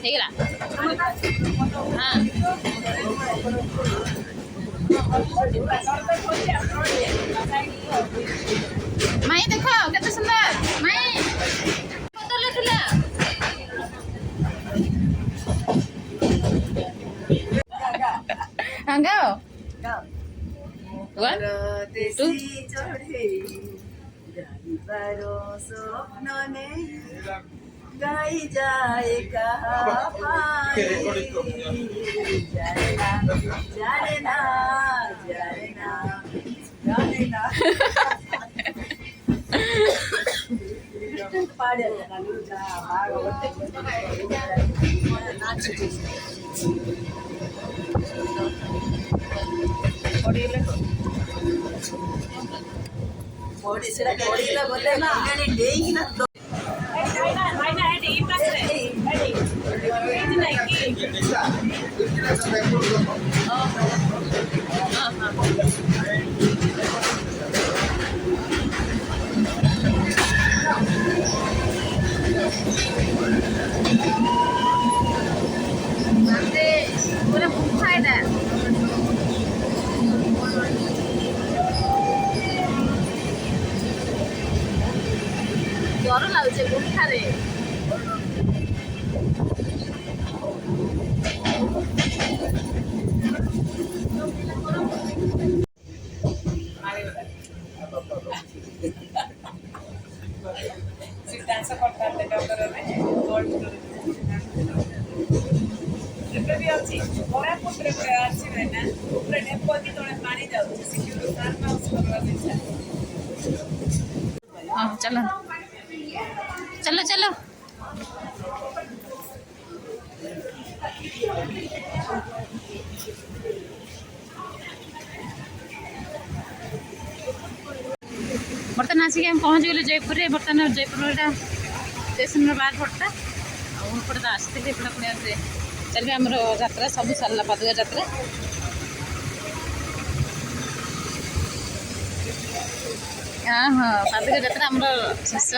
ହେଇଗଲା ହଁ ମାଇଁ ଦେଖ କେତେ ସୁନ୍ଦର ମାଇଁ ବଦଳ ଥିଲା ହଁ ଗାଓ गाई जाए कहाँ पानी जाने ना जाने ना जाने ना जाने ना पाड़े बोले ना पूरा गुफा है डर लागे गुफारे हाँ चलो चलो चलो बर्तमान आसिक हम पहुँच गए जयपुर में बर्तमान जयपुर स्टेशन बाहर पड़ता आसते आसते पुणी चलिए आमर यात्रा सब सरला पादुका यात्रा हाँ हाँ पादुका यात्रा आमर शेष